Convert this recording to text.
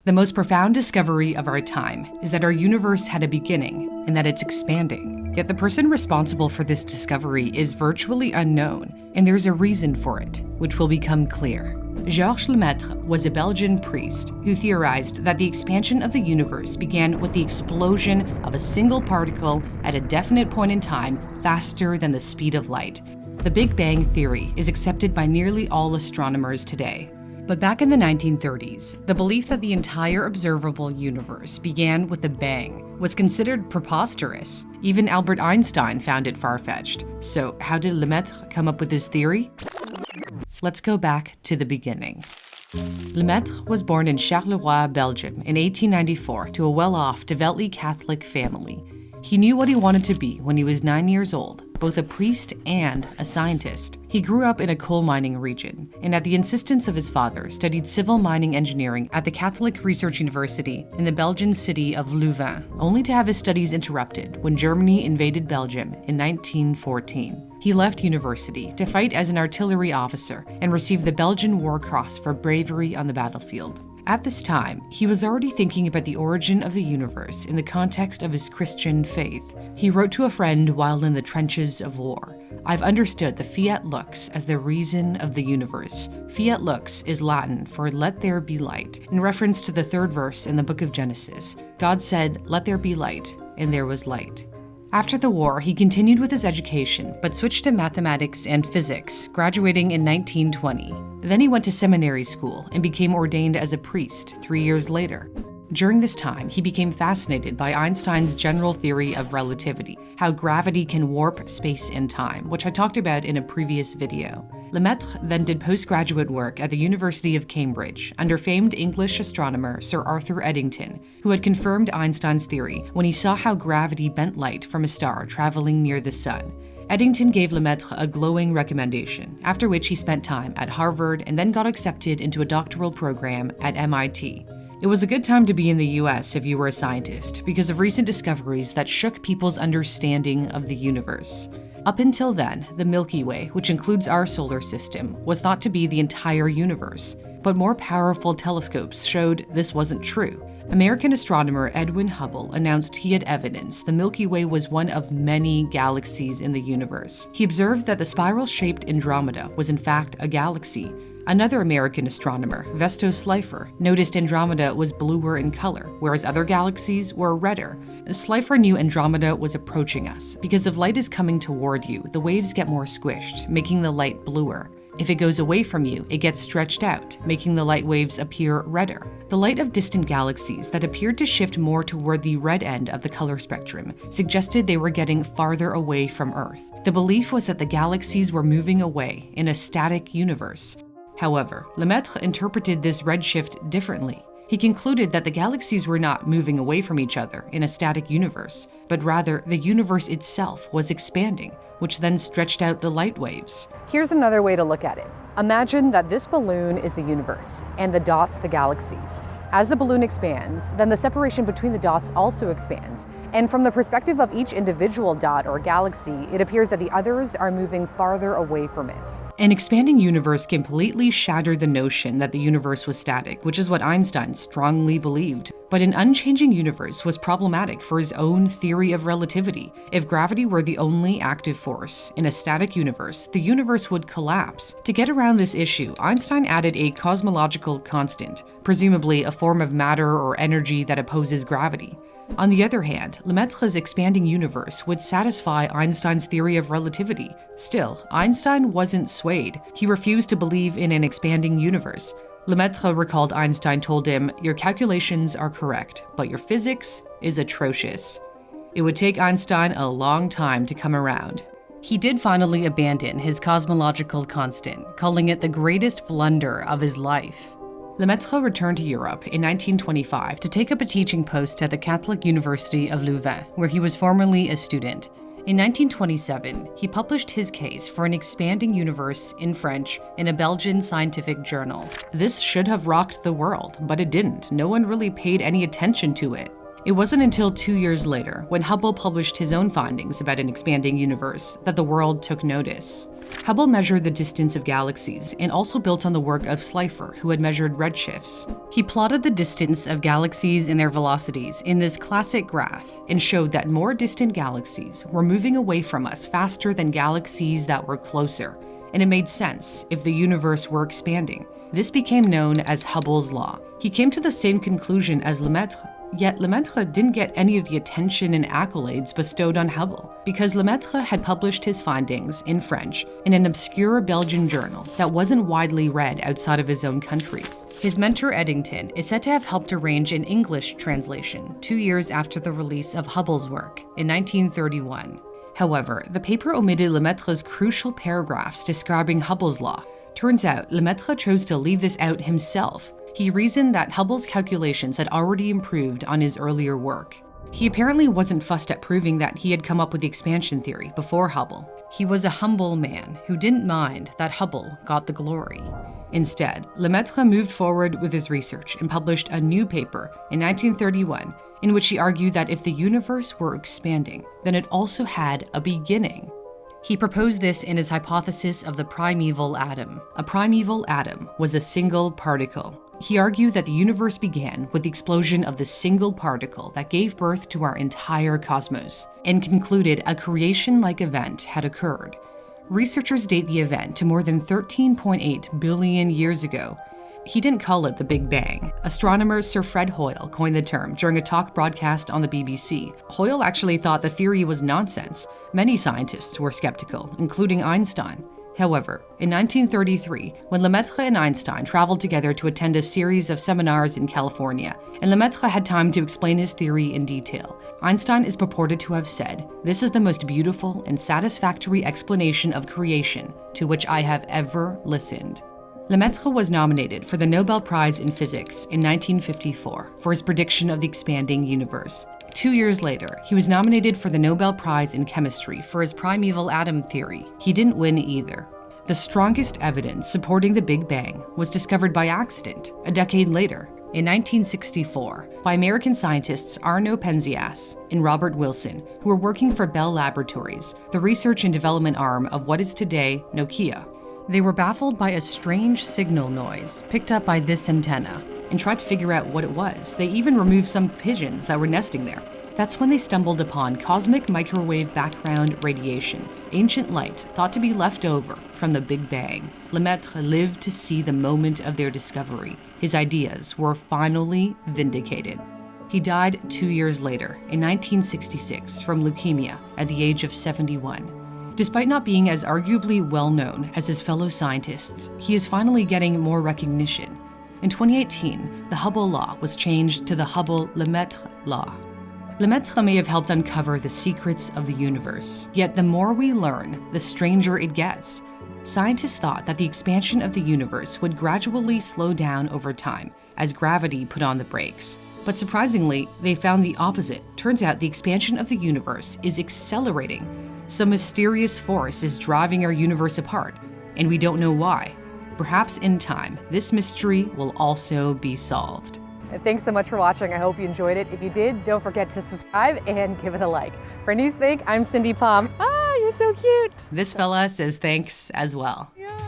The most profound discovery of our time is that our universe had a beginning and that it's expanding. Yet the person responsible for this discovery is virtually unknown, and there's a reason for it, which will become clear. Georges Lemaitre was a Belgian priest who theorized that the expansion of the universe began with the explosion of a single particle at a definite point in time faster than the speed of light. The Big Bang theory is accepted by nearly all astronomers today. But back in the 1930s, the belief that the entire observable universe began with a bang was considered preposterous. Even Albert Einstein found it far-fetched. So how did Lemaitre come up with his theory? Let's go back to the beginning. Lemaitre was born in Charleroi, Belgium in 1894 to a well-off, devoutly Catholic family. He knew what he wanted to be when he was 9 years old, both a priest and a scientist. He grew up in a coal mining region, and at the insistence of his father, studied civil mining engineering at the Catholic Research University in the Belgian city of Louvain, only to have his studies interrupted when Germany invaded Belgium in 1914. He left university to fight as an artillery officer and received the Belgian War Cross for bravery on the battlefield. At this time, he was already thinking about the origin of the universe in the context of his Christian faith. He wrote to a friend while in the trenches of war, "I've understood the fiat lux as the reason of the universe." Fiat lux is Latin for "let there be light," in reference to the third verse in the book of Genesis. God said, "Let there be light," and there was light. After the war, he continued with his education, but switched to mathematics and physics, graduating in 1920. Then he went to seminary school and became ordained as a priest 3 years later. During this time, he became fascinated by Einstein's general theory of relativity, how gravity can warp space and time, which I talked about in a previous video. Lemaitre then did postgraduate work at the University of Cambridge under famed English astronomer Sir Arthur Eddington, who had confirmed Einstein's theory when he saw how gravity bent light from a star traveling near the sun. Eddington gave Lemaitre a glowing recommendation, after which he spent time at Harvard and then got accepted into a doctoral program at MIT. It was a good time to be in the US if you were a scientist, because of recent discoveries that shook people's understanding of the universe. Up until then, the Milky Way, which includes our solar system, was thought to be the entire universe. But more powerful telescopes showed this wasn't true. American astronomer Edwin Hubble announced he had evidence the Milky Way was one of many galaxies in the universe. He observed that the spiral-shaped Andromeda was in fact a galaxy. Another American astronomer, Vesto Slipher, noticed Andromeda was bluer in color, whereas other galaxies were redder. Slipher knew Andromeda was approaching us. Because if light is coming toward you, the waves get more squished, making the light bluer. If it goes away from you, it gets stretched out, making the light waves appear redder. The light of distant galaxies that appeared to shift more toward the red end of the color spectrum suggested they were getting farther away from Earth. The belief was that the galaxies were moving away in a static universe. However, Lemaitre interpreted this redshift differently. He concluded that the galaxies were not moving away from each other in a static universe, but rather the universe itself was expanding, which then stretched out the light waves. Here's another way to look at it. Imagine that this balloon is the universe, and the dots the galaxies. As the balloon expands, then the separation between the dots also expands. And from the perspective of each individual dot or galaxy, it appears that the others are moving farther away from it. An expanding universe completely shattered the notion that the universe was static, which is what Einstein strongly believed. But an unchanging universe was problematic for his own theory of relativity. If gravity were the only active force in a static universe, the universe would collapse. To get around this issue, Einstein added a cosmological constant, presumably a form of matter or energy that opposes gravity. On the other hand, Lemaitre's expanding universe would satisfy Einstein's theory of relativity. Still, Einstein wasn't swayed. He refused to believe in an expanding universe. Lemaitre recalled Einstein told him, "Your calculations are correct, but your physics is atrocious." It would take Einstein a long time to come around. He did finally abandon his cosmological constant, calling it the greatest blunder of his life. Lemaitre returned to Europe in 1925 to take up a teaching post at the Catholic University of Louvain, where he was formerly a student. In 1927, he published his case for an expanding universe in French in a Belgian scientific journal. This should have rocked the world, but it didn't. No one really paid any attention to it. It wasn't until 2 years later, when Hubble published his own findings about an expanding universe, that the world took notice. Hubble measured the distance of galaxies and also built on the work of Slipher, who had measured redshifts. He plotted the distance of galaxies and their velocities in this classic graph and showed that more distant galaxies were moving away from us faster than galaxies that were closer. And it made sense if the universe were expanding. This became known as Hubble's law. He came to the same conclusion as Lemaitre, yet Lemaitre didn't get any of the attention and accolades bestowed on Hubble, because Lemaitre had published his findings in French in an obscure Belgian journal that wasn't widely read outside of his own country. His mentor Eddington is said to have helped arrange an English translation 2 years after the release of Hubble's work in 1931. However, the paper omitted Lemaitre's crucial paragraphs describing Hubble's law. Turns out, Lemaitre chose to leave this out himself. He reasoned that Hubble's calculations had already improved on his earlier work. He apparently wasn't fussed at proving that he had come up with the expansion theory before Hubble. He was a humble man who didn't mind that Hubble got the glory. Instead, Lemaitre moved forward with his research and published a new paper in 1931 in which he argued that if the universe were expanding, then it also had a beginning. He proposed this in his hypothesis of the primeval atom. A primeval atom was a single particle. He argued that the universe began with the explosion of the single particle that gave birth to our entire cosmos, and concluded a creation-like event had occurred. Researchers date the event to more than 13.8 billion years ago. He didn't call it the Big Bang. Astronomer Sir Fred Hoyle coined the term during a talk broadcast on the BBC. Hoyle actually thought the theory was nonsense. Many scientists were skeptical, including Einstein. However, in 1933, when Lemaitre and Einstein traveled together to attend a series of seminars in California, and Lemaitre had time to explain his theory in detail, Einstein is purported to have said, "This is the most beautiful and satisfactory explanation of creation to which I have ever listened." Lemaitre was nominated for the Nobel Prize in Physics in 1954 for his prediction of the expanding universe. 2 years later, he was nominated for the Nobel Prize in Chemistry for his primeval atom theory. He didn't win either. The strongest evidence supporting the Big Bang was discovered by accident a decade later, in 1964, by American scientists Arno Penzias and Robert Wilson, who were working for Bell Laboratories, the research and development arm of what is today Nokia. They were baffled by a strange signal noise picked up by this antenna and tried to figure out what it was. They even removed some pigeons that were nesting there. That's when they stumbled upon cosmic microwave background radiation, ancient light thought to be left over from the Big Bang. Lemaitre lived to see the moment of their discovery. His ideas were finally vindicated. He died 2 years later, in 1966, from leukemia at the age of 71. Despite not being as arguably well-known as his fellow scientists, he is finally getting more recognition. In 2018, the Hubble law was changed to the Hubble-Lemaitre law. Lemaitre may have helped uncover the secrets of the universe, yet the more we learn, the stranger it gets. Scientists thought that the expansion of the universe would gradually slow down over time as gravity put on the brakes. But surprisingly, they found the opposite. Turns out the expansion of the universe is accelerating. Some mysterious force is driving our universe apart, and we don't know why. Perhaps in time, this mystery will also be solved. Thanks so much for watching. I hope you enjoyed it. If you did, don't forget to subscribe and give it a like. For Newsthink, I'm Cindy Palm. Ah, you're so cute. This fella says thanks as well. Yeah.